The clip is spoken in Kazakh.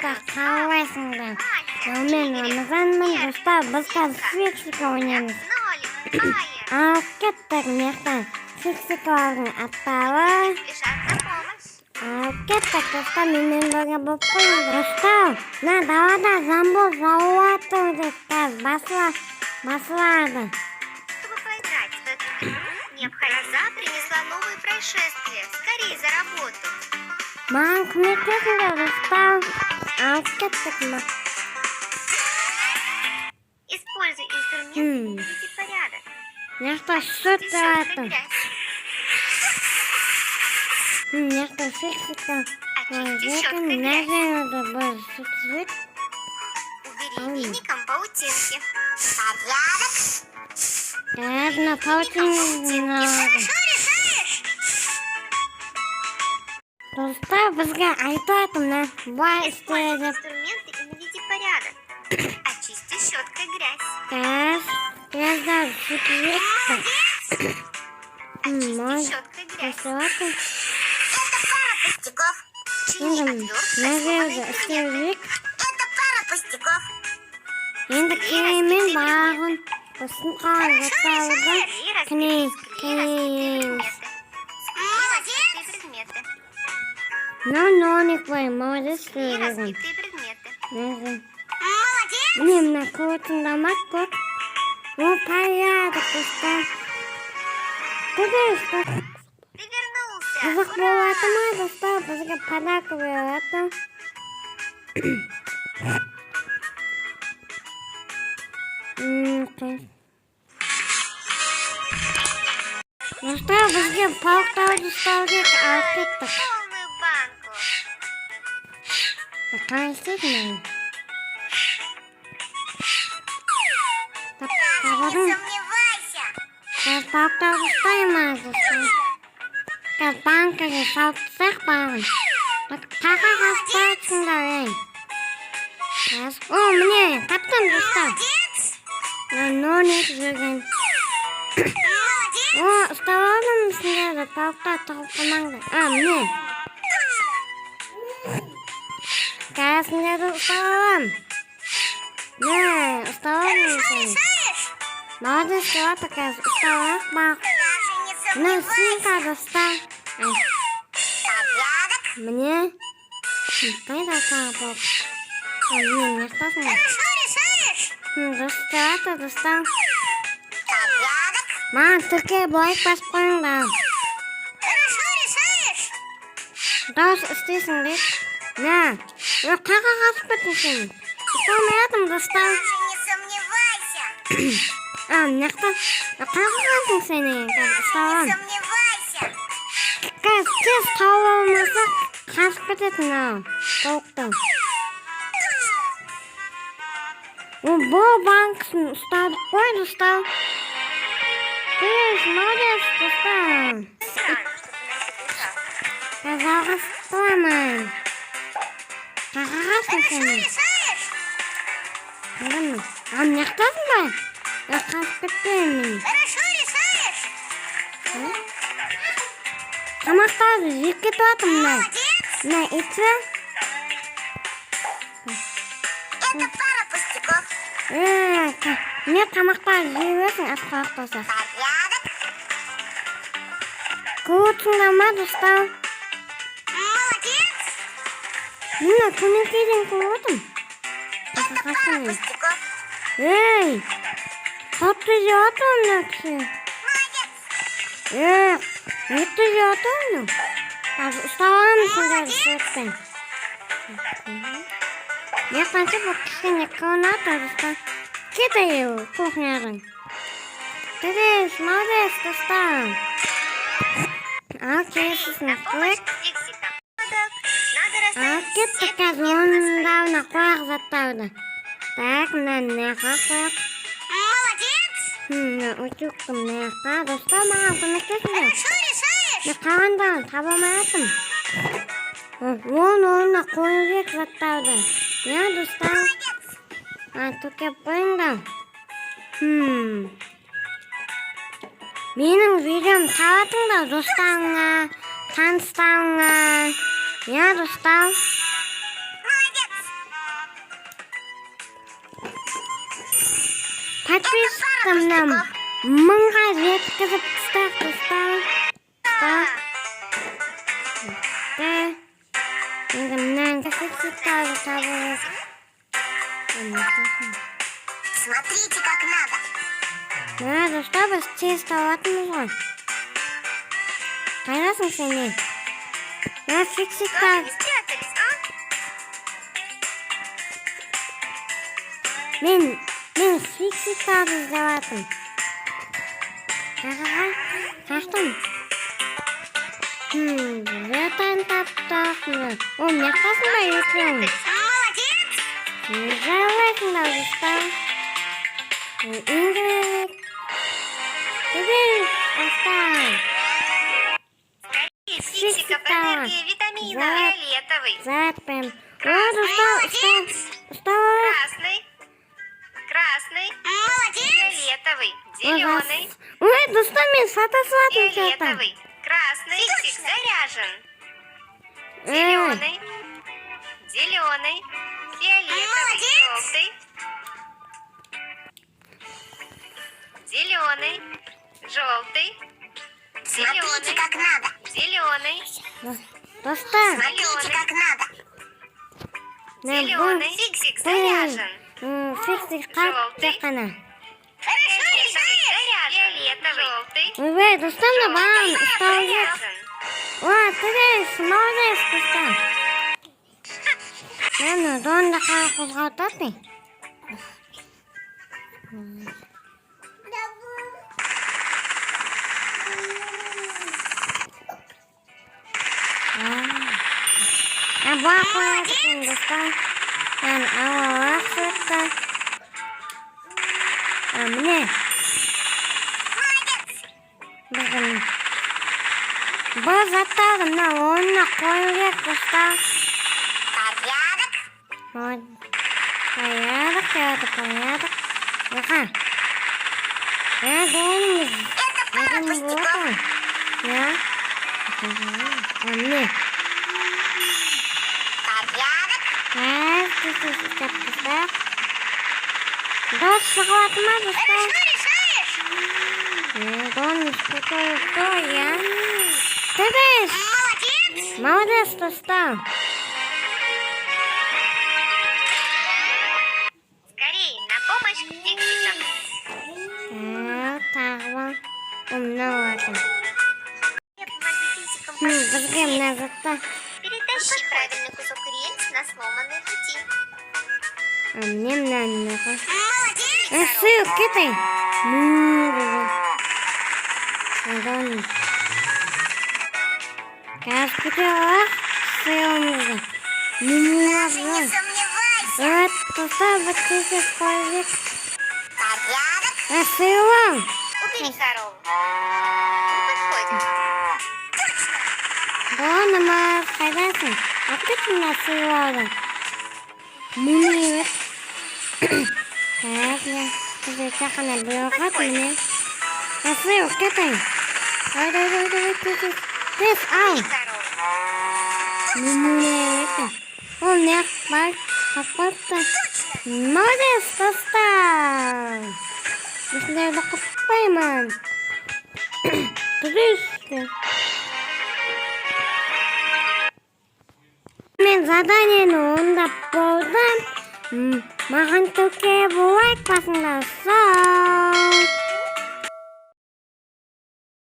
достар қалайсыңдар? Мен Рамазанмын, достар, біз қазір фиксика ойнаймыз. Ал кеттік мектен фиксикалардың аттары. Ал кеттік достар, менен бірге болып қойыңыз. Достар, далада замбыл жауып жатыр достар, басылады. Гроза принесла новые происшествия. Скорее за работу. Маған көмектесіңдер достар. Ал кеттік ма? Используй инструмент и наведи порядок. Мекта сүт жатыр. Мекта фиксика. Очисти щеткой грязь. Убери веником паутинки. Порядок. Ладно, паутинки надо. Достар, бізге айтатым, бұлай істе деп. Инструменты и наведи порядок. Очисти щеткой Грязь. грязь. Грязь Очисти щеткой грязь. Это пара пустяков. Чини отвертку. Это пара пустяков. Енді кеймен бағын ұсын қалан жаттауды кінейін. Ноник-бай, молодец, сөйлеген. Міне мына көтіндамақ көт. Ол порядок, достар. Көрдіңіз, Ты вернулся. қызық болады ма, достар, бізге подарка береді. Достар, бізге пауықтарды ұстау керек, алып кеттік. Полную банку. Қалай істейді? Не сомневайся. Пауықтарды ұстаймыз, достар. Банкаға салып тұсақ бағын. Қаға қаспайсыңдар, ей. О, міне, таптым, достар. Ноник жүрген. О, ұстап алдым сендерді, пауықтар тұғып қылмаңдар. Міне. Қазір сендерді ұстап алдым. Ұстап алдым сені. Молодец, келатыр қазір, ұстап алдық бақ. Міне, сынка, достар. Міне. Қайда қаға бауқ. Міне, мектасың. Достар, достар. Маған түрке бойық басып қойыңдар. Дауыс істейсің бек. Қаға қасып беттің сен. Ұсталмай атым, достар. Мекта. Қаға қасың сені. Ұсталам. Тез тауып алмаса қасып беттің ау. Қауықтан. Бұл банкысын ұстадық қой, достар. Молодец, достар. Жалғастырамын. Қағағасың сені. Мектасың ба? Қасып кеттім мен. Тамақтарды жеп кетіп атым мына. Мына итсі. Это пара пустяков. Не тамақтарды жеп өсің, асқақтаса. Көтіңдер ма, достар? Мына көмекейден көтім. Қасақасың мен. Ей, қатты жеп атым мына кісі. Етті жеп атым мына. Ұстағаным сендерді сөйтпен. Қанша бұл кішкене қылынады, достар. Кетейі кухнядан. Кетейіз, молодец, достар. Келесісін қойық. Кеттік қазір ондауына қойық заттарды. Так, мына қойық. Утюктың мына достар, маған көмектесіңдер. Қалғандарын таба алмай атым. Орнына қою керек заттарды. Достар. Түкеп қойыңдар. Менің видеом табатыңдар достарыңа, таныстарыңа. Достар. подписчикімнің мыңға жеткізіп ұстап. Енді мынан фиксиктарды табылып. Смотрите, как надо. Надо, чтобы чисто атымыз ғой. Қайдасың сен мен? Я Как фиксиктар. не спрятались, а? Мен фиксиктарды іздеп атым. Қаштым? Жетен таптақ. О, не қасын ба екен? Молодец! Жалайсыңдар, ұстап. Ингрид. Оставь. Из фиксиков энергия витамина. Фиолетовый. Запим. Молодец! Вставай. Красный. Молодец! Фиолетовый. Зеленый. Ой, достань мен сата-сатым Фиолетовый. Красный. Фиксик заряжен. Зеленый. Зеленый. Фиолетовый. Желтый. Зеленый. Желтый. Зеленый. Как надо. Зеленый. Достань. Смотрите, как надо. Зеленый. Фиксик заряжен. Фиксик қатты қана. Фиолетовый. Ой, достань да бам. Ұстау ет. Заряжен. Ой, тірес, молодец, достань. Мені донды қара қозғалтады. Бұға қояды екен, достан. Ауа қықты. Міне. Бүгін. Бұл заттарына онына қою керек, достан. Порядок. Порядок. Оқа. Донымыз. Это пара пустяков. Я? Міне. Порядок. Дос сығылаты ма, достан? Решаешь? Дон что, я? Тырыс! Молодец. Молодец, достан. Скорей, на помощь к фиксикам. Тағы. Умнауаты. Помоги фиксикам. Бізге мына затта. Перетащи правильный кусок рельс на сломанной пути. Мне мынаны қой. Молодец. Сүйіп кетей. Қазір көтеріп сүйімізді. Даже не сомневайся. Достан біткесі қойып. Порядок. Сүйім. Убери корову. Не подходит. Доныма қайдасың? Ақпетімді сүйіп. Мұны ет. Бізде тақана бұйырғат міне. Сүйіп кетей. Тез ал. Корову. Он не бар. Қапқапты. Молодец, достан. Осындайды қаппаймын. Тұрышты. Мен заданиені ондап болдым. Маған төке болайық басында.